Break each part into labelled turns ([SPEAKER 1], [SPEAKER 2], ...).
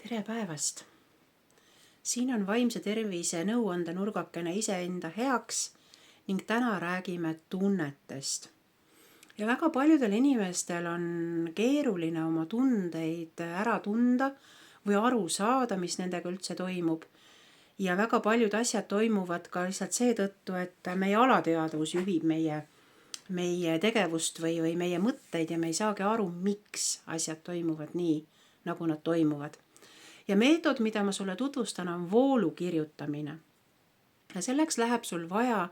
[SPEAKER 1] Tere päevast! Siin on vaimse tervise nõuande nurgakene iseenda heaks ning täna räägime tunnetest. Ja väga paljudel inimestel on keeruline oma tundeid ära tunda või aru saada, mis nendega üldse toimub. Ja väga paljud asjad toimuvad ka lihtsalt seetõttu, et meie alateadvus juhib meie tegevust või meie mõtteid ja me ei saagi aru, miks asjad toimuvad nii, nagu nad toimuvad. Ja meetod, mida ma sulle tutvustan, on voolu kirjutamine. Ja selleks läheb sul vaja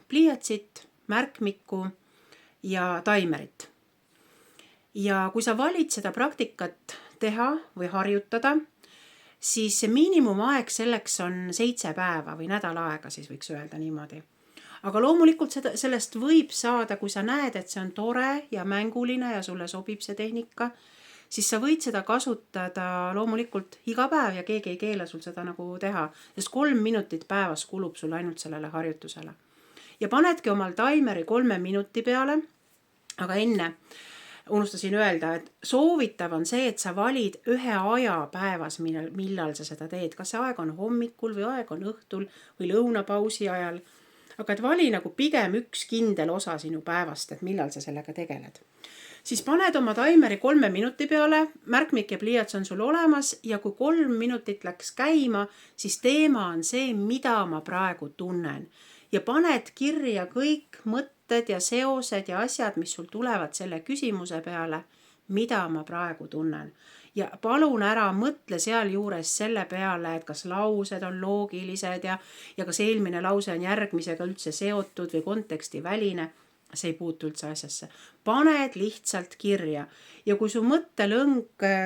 [SPEAKER 1] pliiatsit, märkmikku ja taimerit. Ja kui sa valid seda praktikat teha või harjutada, siis see miinimumaeg selleks on 7 päeva või nädal aega, siis võiks öelda niimoodi. Aga loomulikult sellest võib saada, kui sa näed, et see on tore ja mänguline ja sulle sobib see tehnika, siis sa võid seda kasutada loomulikult iga päev ja keegi ei keela sul seda nagu teha, sest 3 minutit päevas kulub sul ainult sellele harjutusele. Ja panedki omal taimeri 3 minuti peale, aga enne unustasin öelda, et soovitav on see, et sa valid ühe aja päevas, millal sa seda teed. Kas see aeg on hommikul või aeg on õhtul või lõunapausi ajal, aga et vali nagu pigem üks kindel osa sinu päevast, et millal sa sellega tegeled. Siis paned oma taimeri 3 minuti peale, märkmik ja pliiats on sul olemas ja kui 3 minutit läks käima, siis teema on see, mida ma praegu tunnen. Ja paned kirja kõik mõtted ja seosed ja asjad, mis sul tulevad selle küsimuse peale, mida ma praegu tunnen. Ja palun ära mõtle seal juures selle peale, et kas laused on loogilised ja kas eelmine lause on järgmisega üldse seotud või konteksti väline. See ei puutu üldse asjasse. Paned lihtsalt kirja. Ja kui su mõttelõng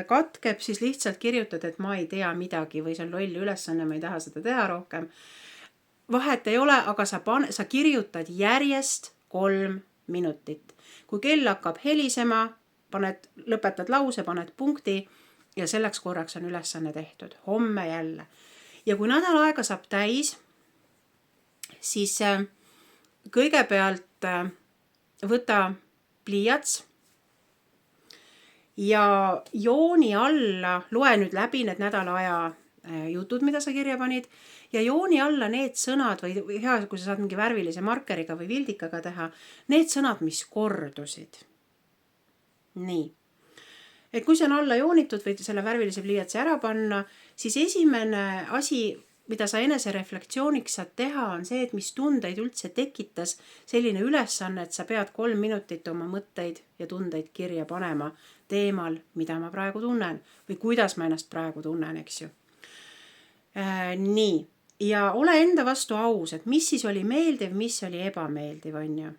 [SPEAKER 1] katkeb, siis lihtsalt kirjutad, et ma ei tea midagi või see on loll ülesanne, ma ei taha seda teha rohkem. Vahet ei ole, aga sa kirjutad järjest 3 minutit. Kui kell hakkab helisema, lõpetad lause, paned punkti ja selleks korraks on ülesanne tehtud. Homme jälle. Ja kui nädal aega saab täis, siis kõigepealt võta pliiats ja jooni alla, loe nüüd läbi need nädala aja jutud, mida sa kirja panid, ja jooni alla need sõnad või hea, kui sa saad mingi värvilise markeriga või vildikaga teha, need sõnad, mis kordusid. Nii. Et kui see on alla joonitud või selle värvilise pliiatsi ära panna, siis esimene asi, mida sa enese reflektsiooniks saad teha, on see, et mis tundeid üldse tekitas selline ülesanne, et sa pead 3 minutit oma mõtteid ja tundeid kirja panema teemal, mida ma praegu tunnen või kuidas ma ennast praegu tunnen, eks ju. Nii. Ja ole enda vastu aus, et mis siis oli meeldiv, mis oli ebameeldiv, on ju.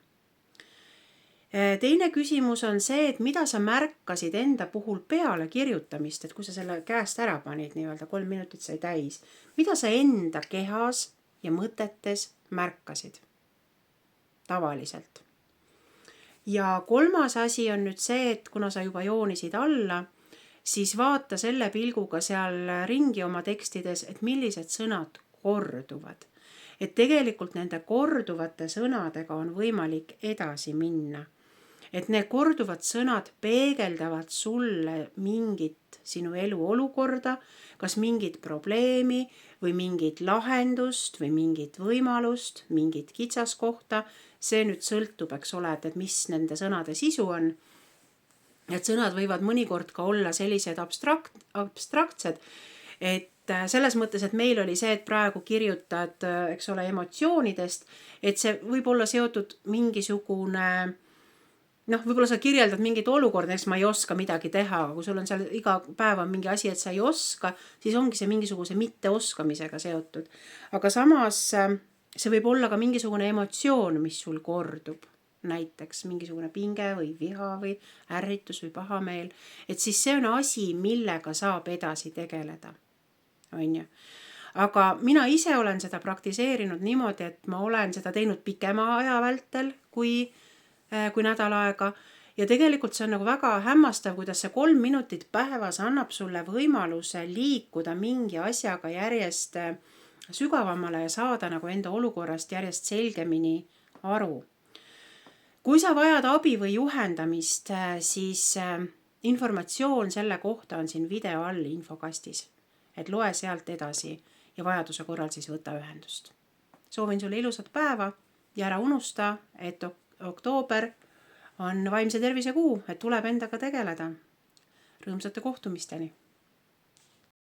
[SPEAKER 1] Teine küsimus on see, et mida sa märkasid enda puhul peale kirjutamist, et kui sa selle käest ära panid, nii-öelda 3 minutit sai täis, mida sa enda kehas ja mõtetes märkasid tavaliselt. Ja 3. asi on nüüd see, et kuna sa juba joonisid alla, siis vaata selle pilguga seal ringi oma tekstides, et millised sõnad korduvad. Et tegelikult nende korduvate sõnadega on võimalik edasi minna. Et need korduvad sõnad peegeldavad sulle mingit sinu elu olukorda, kas mingit probleemi või mingit lahendust või mingit võimalust, mingit kitsaskohta. See nüüd sõltub, eks ole, et mis nende sõnade sisu on. Et sõnad võivad mõnikord ka olla sellised abstraktsed, et selles mõttes, et meil oli see, et praegu kirjutad, eks ole, emotsioonidest, et see võib olla seotud mingisugune võib-olla sa kirjeldad mingit olukorda, eks ma ei oska midagi teha, aga kui sul on seal iga päev on mingi asi, et sa ei oska, siis ongi see mingisuguse mitteoskamisega seotud. Aga samas see võib olla ka mingisugune emotsioon, mis sul kordub, näiteks mingisugune pinge või viha või ärritus või pahameel, et siis see on asi, millega saab edasi tegeleda. On ju? Aga mina ise olen seda praktiseerinud niimoodi, et ma olen seda teinud pikema aja vältel kui nädal aega ja tegelikult see on nagu väga hämmastav, kuidas see 3 minutit päevas annab sulle võimaluse liikuda mingi asjaga järjest sügavamale ja saada nagu enda olukorrast järjest selgemini aru. Kui sa vajad abi või juhendamist, siis informatsioon selle kohta on siin video all infokastis. et loe sealt edasi ja vajaduse korral siis võta ühendust. Soovin sulle ilusat päeva ja ära unusta, et oktoober on vaimse tervise kuu, et tuleb endaga tegeleda. Rõõmsate kohtumisteni!